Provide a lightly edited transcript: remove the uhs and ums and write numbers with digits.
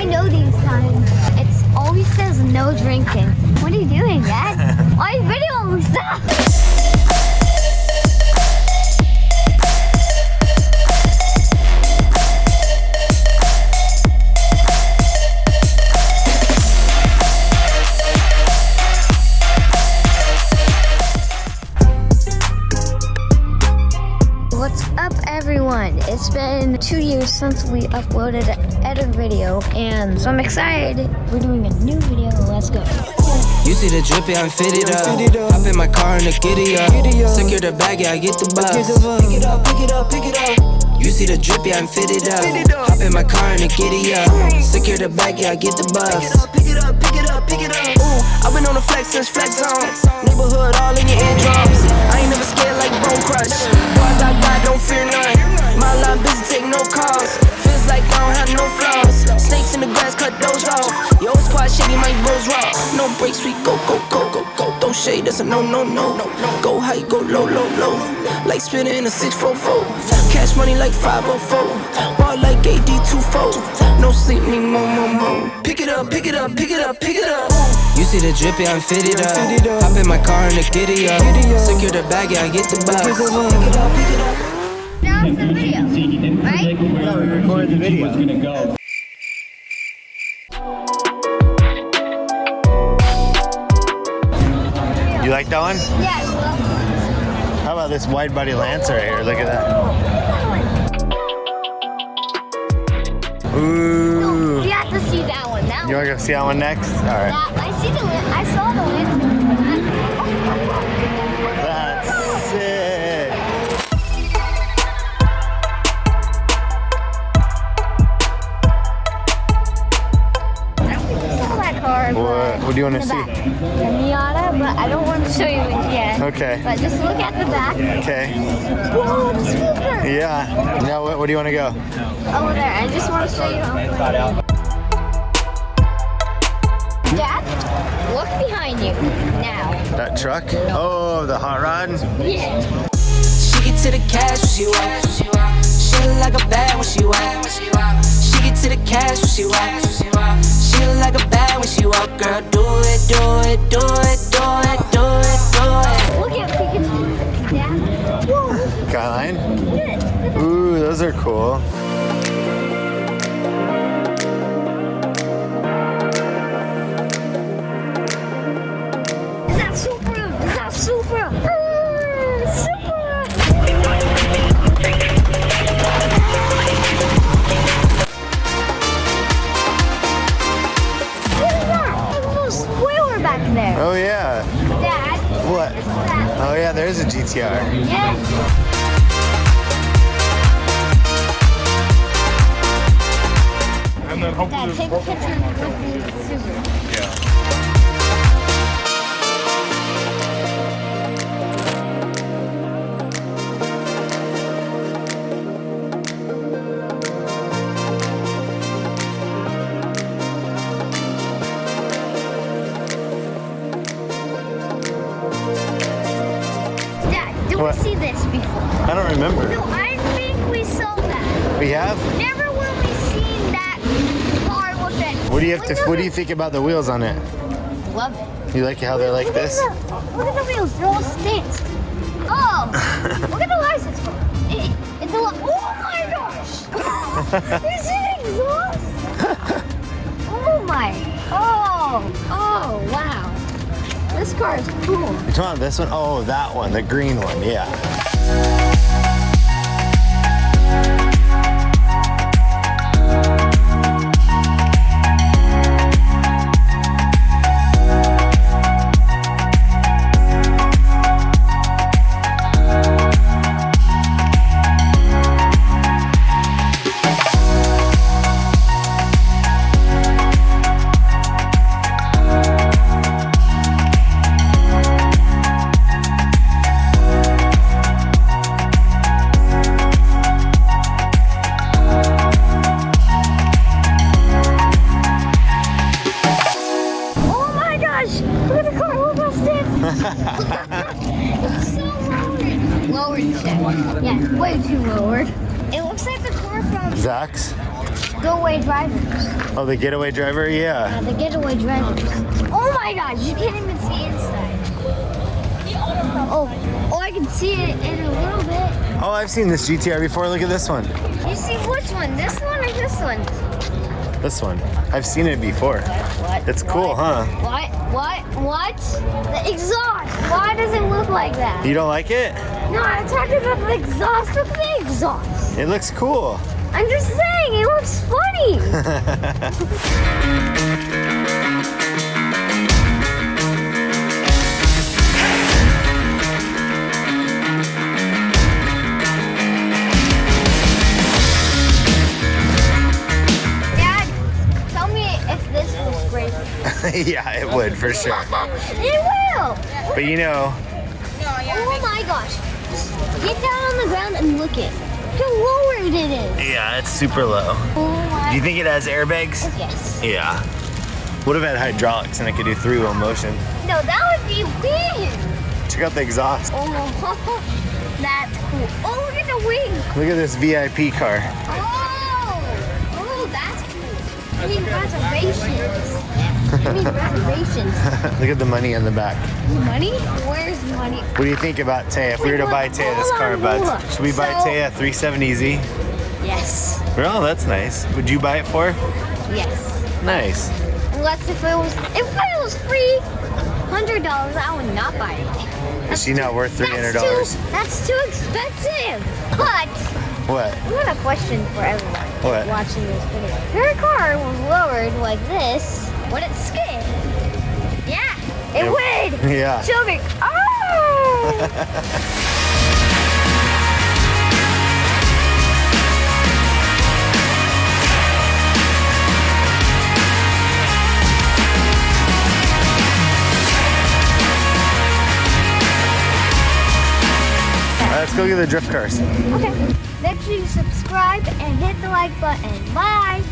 I know these signs. It always says no drinking. What are you doing, Dad? Why are you videoing stuff? What's up, everyone? It's been 2 years since we uploaded a video, and so I'm excited. We're doing a new video. Let's go. You see the drippy, I'm fitted up. Hop in my car and the giddy up. Secure the bag, yeah, I get the bus. Pick it up, pick it up, pick it up. You see the drippy, I'm fitted up. Hop in my car and the giddy up. Secure the bag, yeah, I get the bus. Pick it up, pick it up, pick it up, pick it up. Ooh, I've been on the flex since flex zone. Neighborhood all in your eardrums. I ain't never scared like Bone Crush. Boy, I don't fear none. My line busy, take no calls. Feels like I don't have no flaws. Snakes in the grass, cut those off. Yo, squad shady, my bros raw. No breaks, we go, go, go, go, go. Don't shade, that's a no, no, no, no. Go high, go low, low, low. Like spinning in a 644. Cash money like 504. Ball like AD24. No sleep, need more, more, more. Pick it up, pick it up, pick it up, pick it up. You see the drippy, I'm fitted up. Hop in my car and the giddy up. Secure the bag, yeah, I get the bus. Pick it up, pick it up. Now it's the video, right? No, we recorded the video. You like that one? Yeah, I love How about this wide body Lancer right here? Look at that. Ooh. No, we have to see that one. That You want to go see that one next? All right. I see the list. I saw the list. That's sick. I don't think I saw that car. What do you want to The see? back. The Miata, but I don't want to show you it yet. Okay. But just look at the back. Okay. Whoa, the scooter. Yeah. Now, where do you want to go? Over there. I just want to show you how. Dad, look behind you now. That truck? Oh, the hot rod? Yeah. She get to the cash when she walk. She look like a bad when she walk. She get to the cash when she walk. She look like a bad when she walk. Girl, do it, do it, do it, do it, do it, do it. Look at Pikachu. Dad. Whoa. Skyline? Look at it. Ooh, those are cool. Is that Subaru? Is that Supra? Supra! What is that? There's a little spoiler back there. Oh, yeah. Dad. What? What's that? Oh, yeah, there's a GTR. Yeah. And then hopefully Dad, take a picture with the Subaru. Dad, did What? we see this before? I don't remember. No, I think we saw that. We have? Never will we seen that car with it. What do you think about the wheels on it? Love it. You like how they're like Look at this? Look at the wheels, they're all stamped. Oh, look at the license plate. Oh my gosh! Is it exhaust? Oh my! Oh wow! This car is cool. You talking about this one? Oh, that one, the green one, yeah. It's so lowered. Lowered, you said. Yeah, way too lowered. It looks like the car from Zax? getaway drivers. Oh, the getaway driver? Yeah. The getaway drivers. Oh my gosh, you can't even see inside. Oh, I can see it in a little bit. Oh, I've seen this GTR before. Look at this one. You see which one? This one or this one? This one. I've seen it before. What? It's cool, huh? What? The exhaust. Why does it look like that? You don't like it? No, I'm talking about the exhaust. Look at the exhaust. It looks cool. I'm just saying, it looks funny. Dad, tell me if this was great. Yeah, it would for sure. It will. But you know, Oh my gosh. Just get down on the ground and look it. How lowered it is. yeah, it's super low. Oh my. Do you think it has airbags? Yes. Yeah. What if it had hydraulics and it could do 3-wheel motion? No, that would be weird. Check out the exhaust. Oh, that's cool. Oh, look at the wing. Look at this VIP car. Oh, that's cool. I mean reservations. Look at the money on the back. Money? Where's money? What do you think about Taya? If we were to buy Taya this car, Hold on. buds, should we buy So- Taya a 370Z? Yes. Oh, that's nice. Would you buy it for? Yes. Nice. Unless if it was free, $100, I would not buy it. Is she not worth $300? That's too expensive. But What? I got a question for everyone What? watching this video. If your car was lowered like this, would it skid? Yeah, it would. Yeah. Show me. Oh! Let's go get the drift cars. Okay. Make sure you subscribe and hit the like button. Bye.